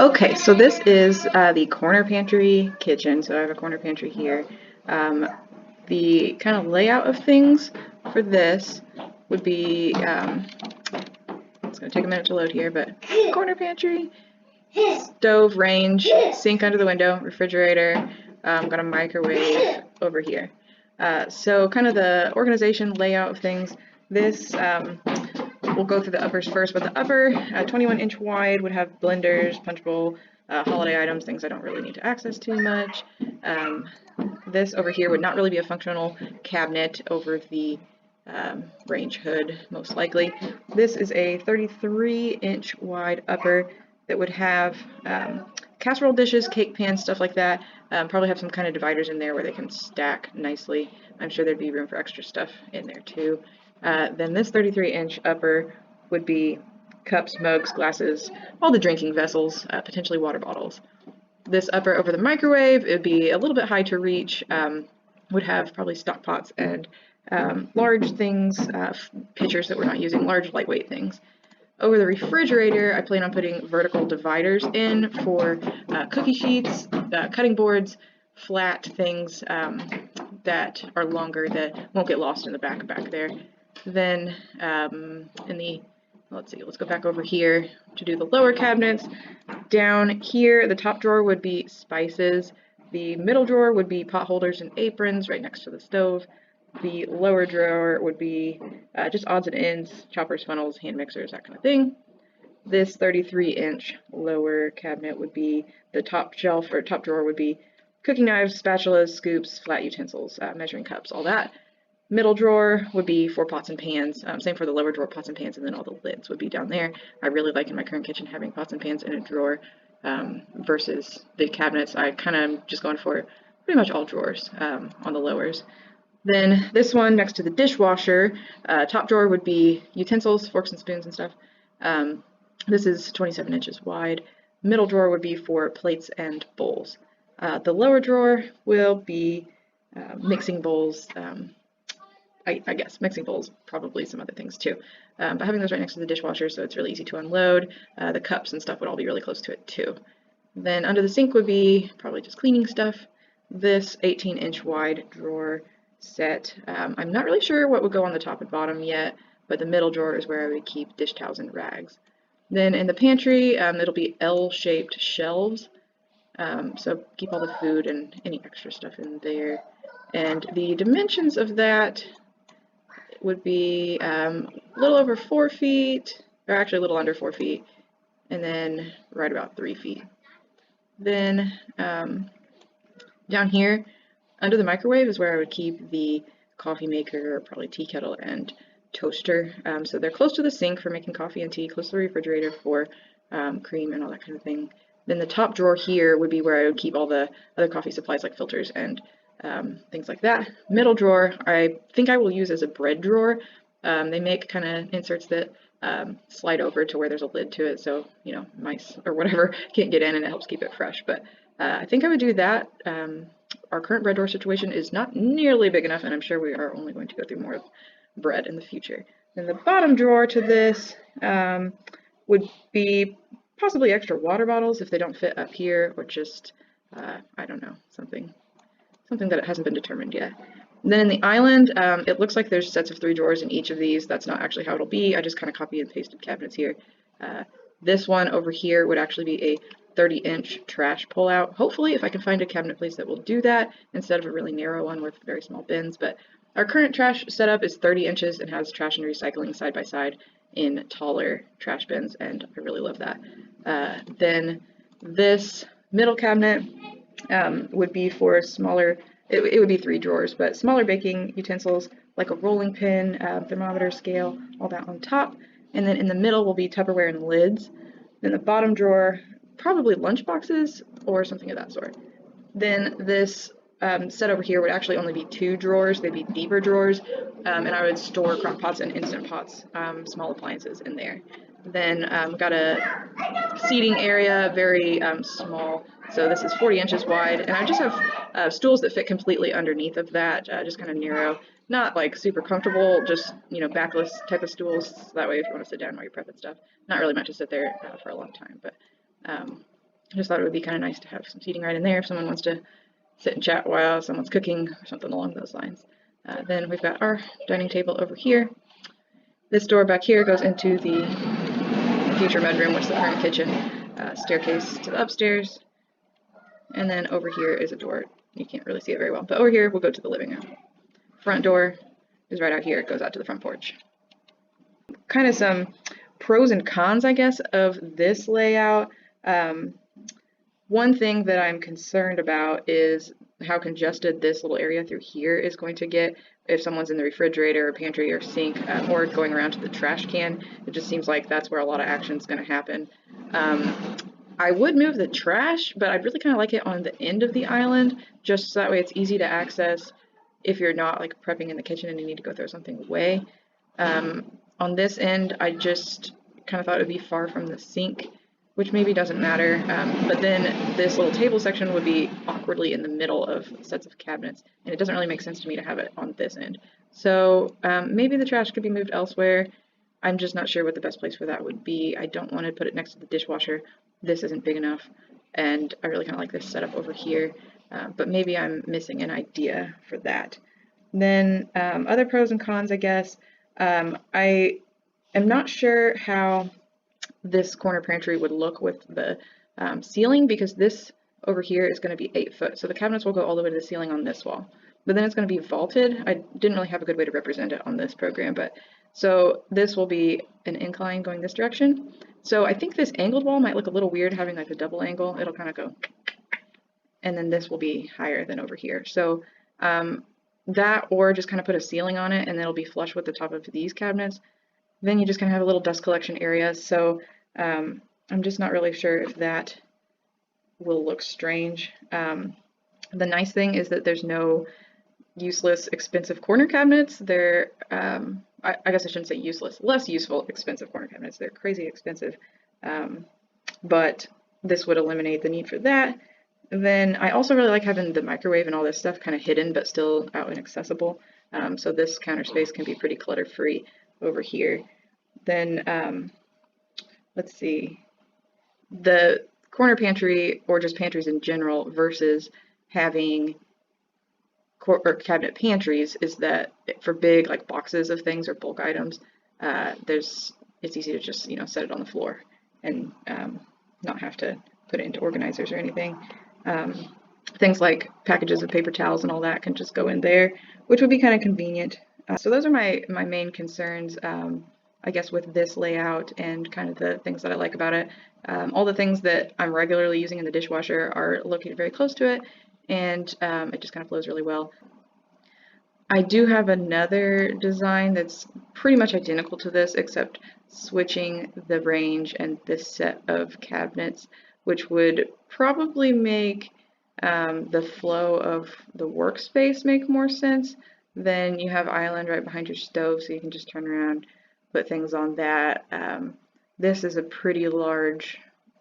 Okay, so this is the corner pantry kitchen. So I have a corner pantry here. The kind of layout of things for this would be, it's going to take a minute to load here, but corner pantry, stove, range, sink under the window, refrigerator, got a microwave over here. So kind of the organization layout of things. This we'll go through the uppers first, but the upper 21-inch wide would have blenders, punch bowl, holiday items, things I don't really need to access too much. This over here would not really be a functional cabinet over the range hood, most likely. This is a 33-inch wide upper that would have casserole dishes, cake pans, stuff like that. Probably have some kind of dividers in there where they can stack nicely. I'm sure there'd be room for extra stuff in there too. Then this 33-inch upper would be cups, mugs, glasses, all the drinking vessels, potentially water bottles. This upper over the microwave, it would be a little bit high to reach, would have probably stock pots and large things, pitchers that we're not using, large lightweight things. Over the refrigerator, I plan on putting vertical dividers in for cookie sheets, cutting boards, flat things that are longer that won't get lost in the back there. Then let's go back over here to do the lower cabinets. Down here, the top drawer would be spices. The middle drawer would be pot holders and aprons right next to the stove. The lower drawer would be just odds and ends, choppers, funnels, hand mixers, that kind of thing. This 33-inch lower cabinet would be the top shelf, or top drawer would be cooking knives, spatulas, scoops, flat utensils, measuring cups, all that. Middle drawer would be for pots and pans. Same for the lower drawer, pots and pans, and then all the lids would be down there. I really like in my current kitchen having pots and pans in a drawer versus the cabinets. I kind of just going for pretty much all drawers on the lowers. Then this one next to the dishwasher, top drawer would be utensils, forks and spoons and stuff. This is 27 inches wide. Middle drawer would be for plates and bowls. The lower drawer will be mixing bowls, I guess mixing bowls, probably some other things too. But having those right next to the dishwasher, so it's really easy to unload. The cups and stuff would all be really close to it too. Then under the sink would be probably just cleaning stuff. This 18-inch wide drawer set. I'm not really sure what would go on the top and bottom yet, but the middle drawer is where I would keep dish towels and rags. Then in the pantry, it'll be L-shaped shelves. So keep all the food and any extra stuff in there. And the dimensions of that would be a little over 4 feet, or actually a little under 4 feet, and then right about 3 feet. Then down here, under the microwave is where I would keep the coffee maker, probably tea kettle, and toaster. So they're close to the sink for making coffee and tea, close to the refrigerator for cream and all that kind of thing. Then the top drawer here would be where I would keep all the other coffee supplies like filters and things like that. Middle drawer, I think I will use as a bread drawer. They make kind of inserts that slide over to where there's a lid to it, so mice or whatever can't get in, and it helps keep it fresh. But I think I would do that. Our current bread drawer situation is not nearly big enough, and I'm sure we are only going to go through more of bread in the future. Then the bottom drawer to this would be possibly extra water bottles if they don't fit up here, or just I don't know, something that hasn't been determined yet. And then in the island, it looks like there's sets of 3 drawers in each of these. That's not actually how it'll be. I just kind of copy and pasted cabinets here. This one over here would actually be a 30-inch trash pullout. Hopefully, if I can find a cabinet place that will do that instead of a really narrow one with very small bins. But our current trash setup is 30 inches and has trash and recycling side by side in taller trash bins, and I really love that. Then this middle cabinet would be for smaller, it would be 3 drawers, but smaller baking utensils like a rolling pin, thermometer, scale, all that on top. And then in the middle will be Tupperware and lids. Then the bottom drawer, probably lunch boxes or something of that sort. Then this set over here would actually only be 2 drawers. They'd be deeper drawers, and I would store crock pots and instant pots, small appliances in there. Then got a seating area, very small. So this is 40 inches wide, and I just have stools that fit completely underneath of that, just kind of narrow, not like super comfortable, just backless type of stools. So that way, if you want to sit down while you're prepping stuff, not really meant to sit there for a long time, but I just thought it would be kind of nice to have some seating right in there if someone wants to sit and chat while someone's cooking or something along those lines. Then we've got our dining table over here. This door back here goes into the future bedroom, which is the current kitchen. Staircase to the upstairs. And then over here is a door. You can't really see it very well, but over here we'll go to the living room. Front door is right out here. It goes out to the front porch. Kind of some pros and cons, I guess, of this layout. One thing that I'm concerned about is how congested this little area through here is going to get if someone's in the refrigerator or pantry or sink or going around to the trash can. It just seems like that's where a lot of action is going to happen. I would move the trash, but I'd really kind of like it on the end of the island, just so that way it's easy to access if you're not like prepping in the kitchen and you need to go throw something away. On this end, I just kind of thought it would be far from the sink, which maybe doesn't matter. But then this little table section would be awkwardly in the middle of sets of cabinets, and it doesn't really make sense to me to have it on this end. So maybe the trash could be moved elsewhere. I'm just not sure what the best place for that would be. I don't want to put it next to the dishwasher. This isn't big enough, and I really kind of like this setup over here, but maybe I'm missing an idea for that. Then other pros and cons, I guess. I am not sure how this corner pantry would look with the ceiling, because this over here is going to be 8 foot, so the cabinets will go all the way to the ceiling on this wall. But then it's going to be vaulted. I didn't really have a good way to represent it on this program, but so this will be an incline going this direction. So I think this angled wall might look a little weird having like a double angle. It'll kind of go, and then this will be higher than over here. So that, or just kind of put a ceiling on it and it'll be flush with the top of these cabinets. Then you just kind of have a little dust collection area. So I'm just not really sure if that will look strange. The nice thing is that there's no useless, expensive corner cabinets. They're, I guess I shouldn't say useless, less useful, expensive corner cabinets. They're crazy expensive, but this would eliminate the need for that. Then I also really like having the microwave and all this stuff kind of hidden, but still out and accessible. So this counter space can be pretty clutter-free over here. Then, let's see, the corner pantry, or just pantries in general, versus having or cabinet pantries, is that for big like boxes of things or bulk items, it's easy to just set it on the floor and not have to put it into organizers or anything. Things like packages of paper towels and all that can just go in there, which would be kind of convenient. So those are my main concerns, I guess, with this layout and kind of the things that I like about it. All the things that I'm regularly using in the dishwasher are located very close to it, and it just kind of flows really well. I do have another design that's pretty much identical to this, except switching the range and this set of cabinets, which would probably make the flow of the workspace make more sense. Then you have island right behind your stove, so you can just turn around, put things on that. This is a pretty large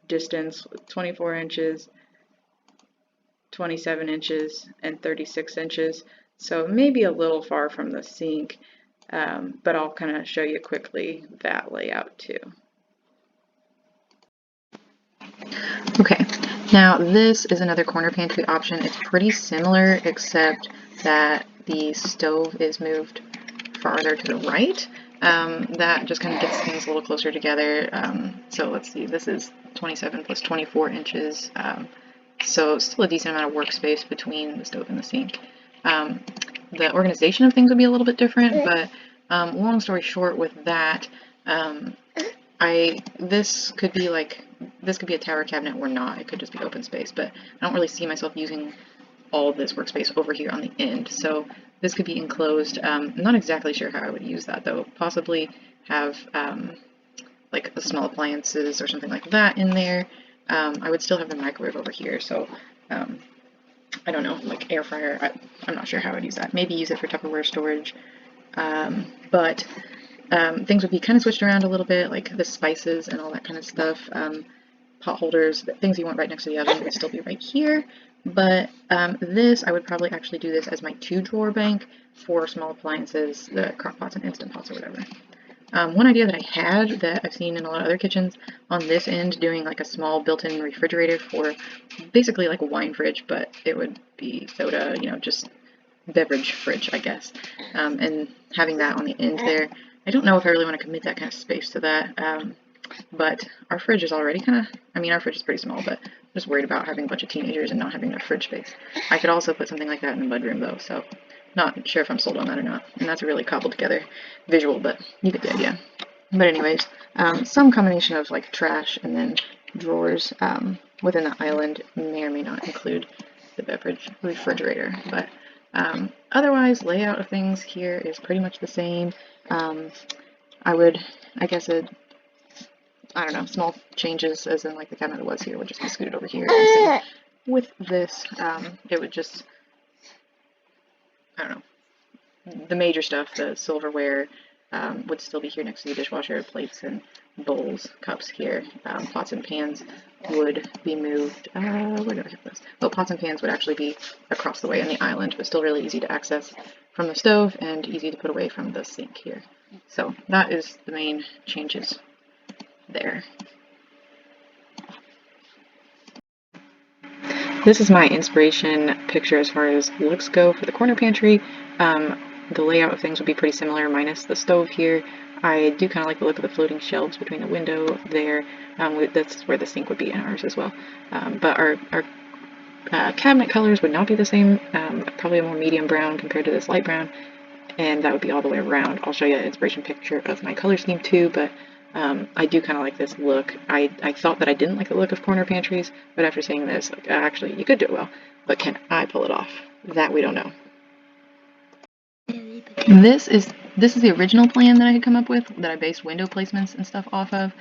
distance, 24 inches, 27 inches, and 36 inches. So maybe a little far from the sink, but I'll kind of show you quickly that layout too. Okay, now this is another corner pantry option. It's pretty similar, except that the stove is moved farther to the right. That just kind of gets things a little closer together. So let's see, this is 27 plus 24 inches. So still a decent amount of workspace between the stove and the sink. The organization of things would be a little bit different, but long story short with that, this could be a tower cabinet or not. It could just be open space, but I don't really see myself using all of this workspace over here on the end. So this could be enclosed. I'm not exactly sure how I would use that though. Possibly have like the small appliances or something like that in there. I would still have the microwave over here, so I don't know, like air fryer. I'm not sure how I would use that. Maybe use it for Tupperware storage, but things would be kind of switched around a little bit, like the spices and all that kind of stuff. Pot holders, the things you want right next to the oven would still be right here. But this, I would probably actually do this as my 2-drawer bank for small appliances, the crock pots and Instant Pots or whatever. One idea that I had that I've seen in a lot of other kitchens on this end, doing like a small built-in refrigerator for basically like a wine fridge, but it would be soda, you know, just beverage fridge, I guess. And having that on the end there, I don't know if I really want to commit that kind of space to that. But our fridge is already kind of, I mean, our fridge is pretty small, but I'm just worried about having a bunch of teenagers and not having their fridge space. I could also put something like that in the mudroom though, so not sure if I'm sold on that or not. And that's a really cobbled together visual, but you get the idea. But anyways, some combination of like trash and then drawers within the island may or may not include the beverage refrigerator. But otherwise, layout of things here is pretty much the same. I guess I don't know, small changes as in like the cabinet that was here would just be scooted over here. And with this, it would just, I don't know, the major stuff, the silverware, would still be here next to the dishwasher, plates and bowls, cups here. Pots and pans would be moved, where do I have this? Oh, pots and pans would actually be across the way on the island, but still really easy to access from the stove and easy to put away from the sink here. So that is the main changes there. This is my inspiration picture as far as looks go for the corner pantry. The layout of things would be pretty similar minus the stove here. I do kind of like the look of the floating shelves between the window there. That's where the sink would be in ours as well. But our cabinet colors would not be the same. Probably a more medium brown compared to this light brown. And that would be all the way around. I'll show you an inspiration picture of my color scheme too, but I do kind of like this look. I thought that I didn't like the look of corner pantries, but after seeing this, like, actually, you could do it well, but can I pull it off? That we don't know. This is the original plan that I had come up with, that I based window placements and stuff off of,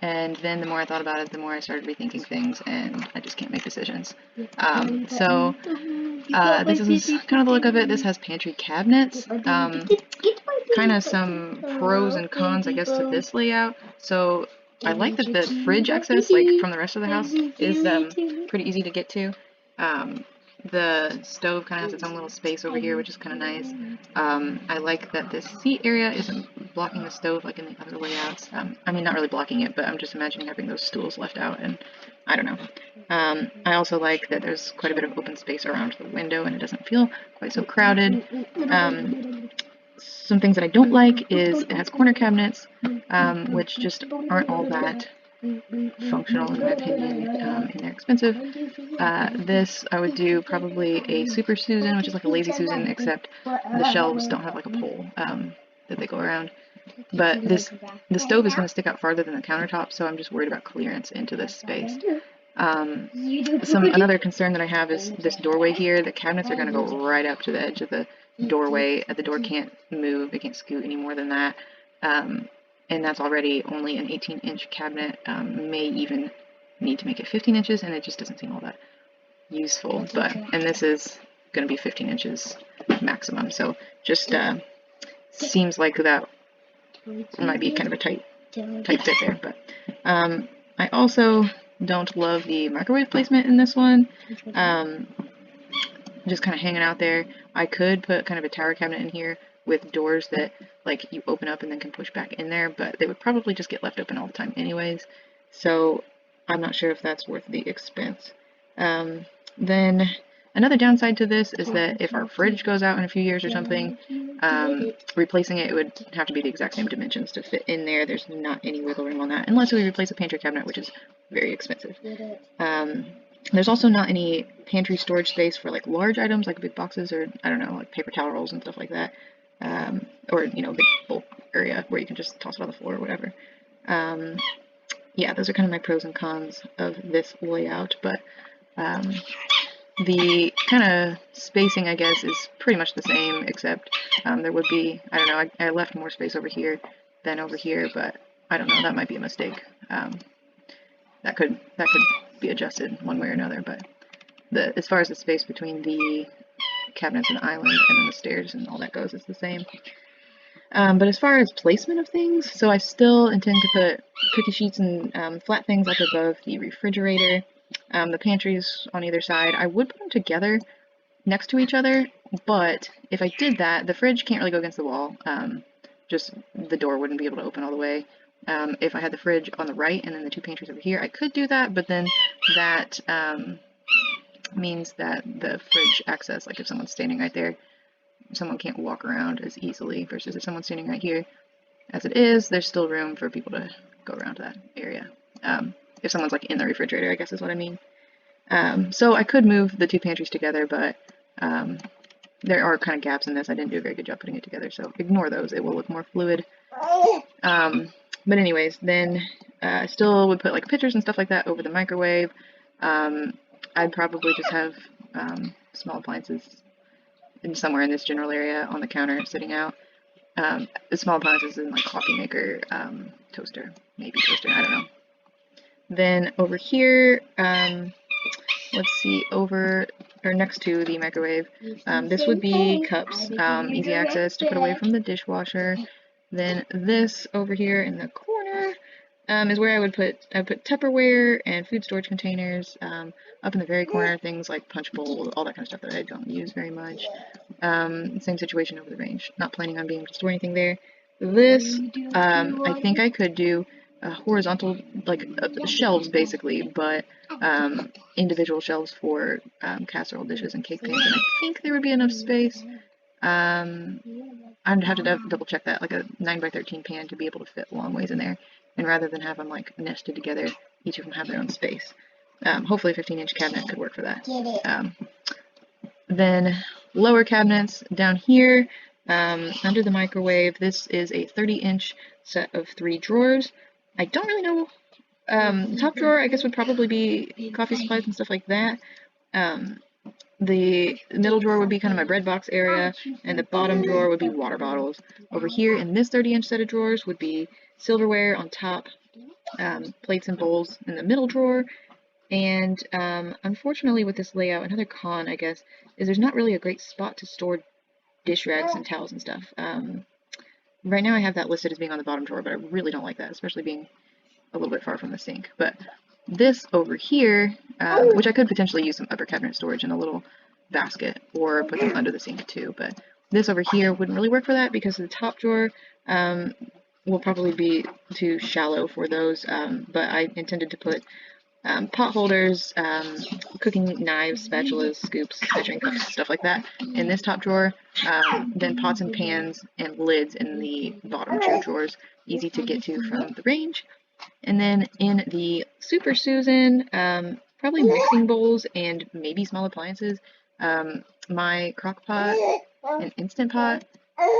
and then the more I thought about it, the more I started rethinking things, and I just can't make decisions. So this is kind of the look of it. This has pantry cabinets. Kind of some pros and cons, I guess, to this layout. So I like that the fridge access, like from the rest of the house, is pretty easy to get to. The stove kind of has its own little space over here, which is kind of nice. I like that this seat area isn't blocking the stove like in the other layouts. I mean, not really blocking it, but I'm just imagining having those stools left out, and I don't know. I also like that there's quite a bit of open space around the window, and it doesn't feel quite so crowded. Some things that I don't like is it has corner cabinets, which just aren't all that functional in my opinion, and they're expensive. This I would do probably a Super Susan, which is like a Lazy Susan, except the shelves don't have like a pole that they go around. But the stove is going to stick out farther than the countertop, so I'm just worried about clearance into this space. Another concern that I have is this doorway here. The cabinets are going to go right up to the edge of the doorway. The door can't move, it can't scoot any more than that. And that's already only an 18-inch cabinet. May even need to make it 15 inches, and it just doesn't seem all that useful. And this is going to be 15 inches maximum, so just seems like that might be kind of a tight fit there. But I also don't love the microwave placement in this one. Just kind of hanging out there. I could put kind of a tower cabinet in here with doors that like you open up and then can push back in there, but they would probably just get left open all the time anyways. So I'm not sure if that's worth the expense. Then another downside to this is that if our fridge goes out in a few years or something, replacing it would have to be the exact same dimensions to fit in there. There's not any wiggle room on that, unless we replace a pantry cabinet, which is very expensive. There's also not any pantry storage space for like large items like big boxes or I don't know, like paper towel rolls and stuff like that. Or, you know, big bulk area where you can just toss it on the floor or whatever. Yeah, those are kind of my pros and cons of this layout, but the kind of spacing, I guess, is pretty much the same, except there would be, I don't know, I left more space over here than over here, but I don't know, that might be a mistake. That could be adjusted one way or another, but as far as the space between the cabinets and the island and then the stairs and all that goes, it's the same. But as far as placement of things, so I still intend to put cookie sheets and flat things up above the refrigerator. The pantries on either side, I would put them together next to each other, but if I did that, the fridge can't really go against the wall. just the door wouldn't be able to open all the way. If I had the fridge on the right and then the two pantries over here, I could do that, but then that means that the fridge access, like if someone's standing right there, someone can't walk around as easily, versus if someone's standing right here, as it is, there's still room for people to go around to that area. If someone's like in the refrigerator, I guess is what I mean. So I could move the two pantries together, but there are kind of gaps in this. I didn't do a very good job putting it together, so ignore those. It will look more fluid. But anyways, then I still would put like pictures and stuff like that over the microwave. I'd probably just have small appliances somewhere in this general area on the counter sitting out. The small appliances in like coffee maker, toaster, maybe toaster, I don't know. Then over here, let's see, over or next to the microwave, this would be cups, easy access to put away from the dishwasher. Then this over here in the corner is where I would put Tupperware and food storage containers. Up in the very corner, things like punch bowl, all that kind of stuff that I don't use very much. Same situation over the range. Not planning on being able to store anything there. This, I think I could do horizontal, like shelves basically, but individual shelves for casserole dishes and cake pans, and I think there would be enough space. I'd have to double check that, like a 9x13 pan to be able to fit a long ways in there, and rather than have them like nested together, each of them have their own space. Hopefully a 15-inch cabinet could work for that. Then lower cabinets down here, under the microwave, this is a 30-inch set of 3 drawers. I don't really know. The top drawer, I guess, would probably be coffee supplies and stuff like that. The middle drawer would be kind of my bread box area, and the bottom drawer would be water bottles. Over here in this 30-inch set of drawers would be silverware on top, plates and bowls in the middle drawer, and unfortunately with this layout, another con, I guess, is there's not really a great spot to store dish rags and towels and stuff. Right now I have that listed as being on the bottom drawer, but I really don't like that, especially being a little bit far from the sink. But this over here, which I could potentially use some upper cabinet storage in a little basket or put them under the sink too, but this over here wouldn't really work for that because the top drawer will probably be too shallow for those, but I intended to put pot holders, cooking knives, spatulas, scoops, measuring cups, stuff like that in this top drawer, then pots and pans and lids in the bottom 2 drawers, easy to get to from the range. And then in the Super Susan, probably mixing bowls and maybe small appliances. My crock pot and Instant Pot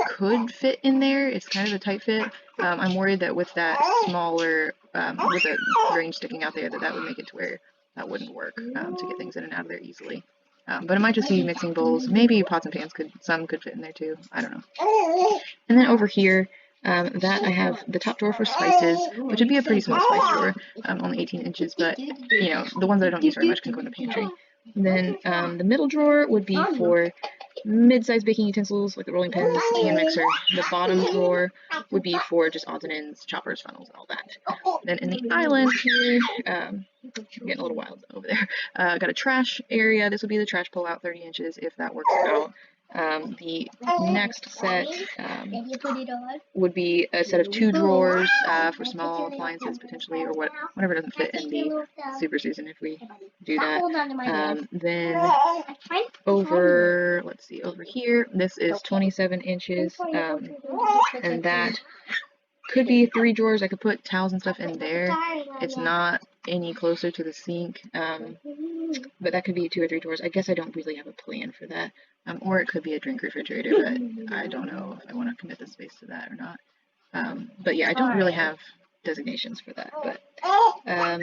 could fit in there. It's kind of a tight fit. I'm worried that with that smaller, with the range sticking out there, that would make it to where that wouldn't work to get things in and out of there easily. But it might just be mixing bowls. Maybe pots and pans some could fit in there too. I don't know. And then over here, that I have the top drawer for spices, which would be a pretty small spice drawer, only 18 inches, but you know, the ones that I don't use very much can go in the pantry. Then the middle drawer would be for mid-sized baking utensils like the rolling pins, hand mixer. The bottom drawer would be for just odds and ends, choppers, funnels, and all that. Then in the island here, I'm getting a little wild over there. Got a trash area. This would be the trash pull-out, 30 inches if that works out. The next set would be a set of 2 drawers for small appliances potentially, or whatever doesn't fit in the Super Susan if we do that. Then over, let's see, over here, this is 27 inches, and that could be 3 drawers. I could put towels and stuff in there. It's not any closer to the sink, but that could be 2 or 3 drawers. I guess I don't really have a plan for that. Or it could be a drink refrigerator, but I don't know if I want to commit the space to that or not. But yeah, I don't really have designations for that. But then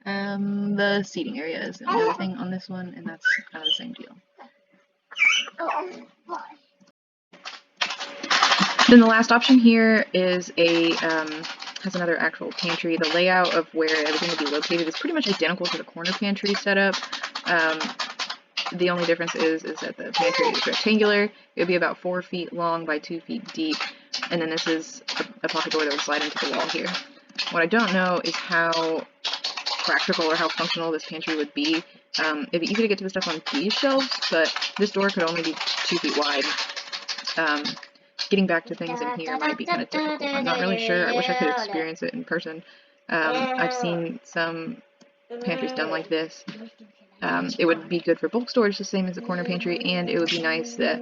the seating area is the only other thing on this one, and that's kind of the same deal. Then the last option here is has another actual pantry. The layout of where everything would be located is pretty much identical to the corner pantry setup. The only difference is that the pantry is rectangular. It would be about 4 feet long by 2 feet deep, and then this is a pocket door that would slide into the wall here. What I don't know is how practical or how functional this pantry would be. It'd be easy to get to the stuff on these shelves, but this door could only be 2 feet wide. getting back to things in here might be kind of difficult. I'm not really sure. I wish I could experience it in person. I've seen some pantries done like this. It would be good for bulk storage, the same as a corner pantry, and it would be nice that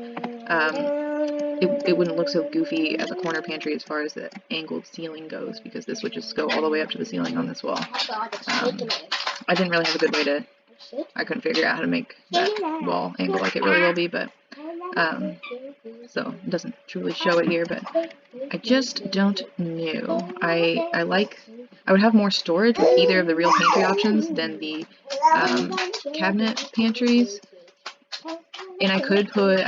it wouldn't look so goofy as a corner pantry as far as the angled ceiling goes, because this would just go all the way up to the ceiling on this wall. I didn't really have a good way to, I couldn't figure out how to make that wall angle like it really will be, but so it doesn't truly show it here, but I just don't know. I would have more storage with either of the real pantry options than the cabinet pantries. And I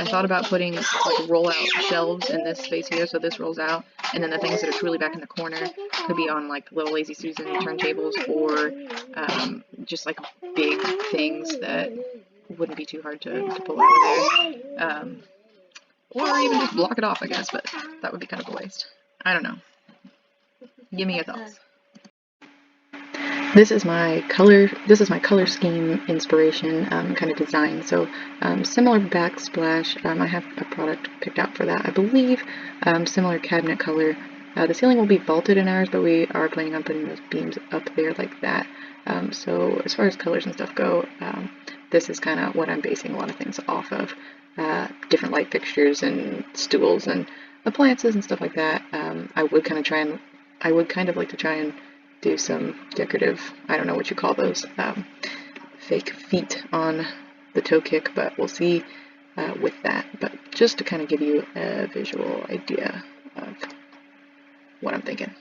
thought about putting like roll-out shelves in this space here, so this rolls out, and then the things that are truly back in the corner could be on like little Lazy Susan turntables, or just like big things that wouldn't be too hard to pull out of there. Or even just block it off, I guess, but that would be kind of a waste. I don't know. Give me your thoughts. This is my color scheme inspiration kind of design. So similar backsplash. I have a product picked out for that, I believe. Similar cabinet color. The ceiling will be vaulted in ours, but we are planning on putting those beams up there like that. So as far as colors and stuff go, this is kind of what I'm basing a lot of things off of. Different light fixtures and stools and appliances and stuff like that. I would kind of like to try and do some decorative, I don't know what you call those, fake feet on the toe kick, but we'll see with that. But just to kind of give you a visual idea of what I'm thinking.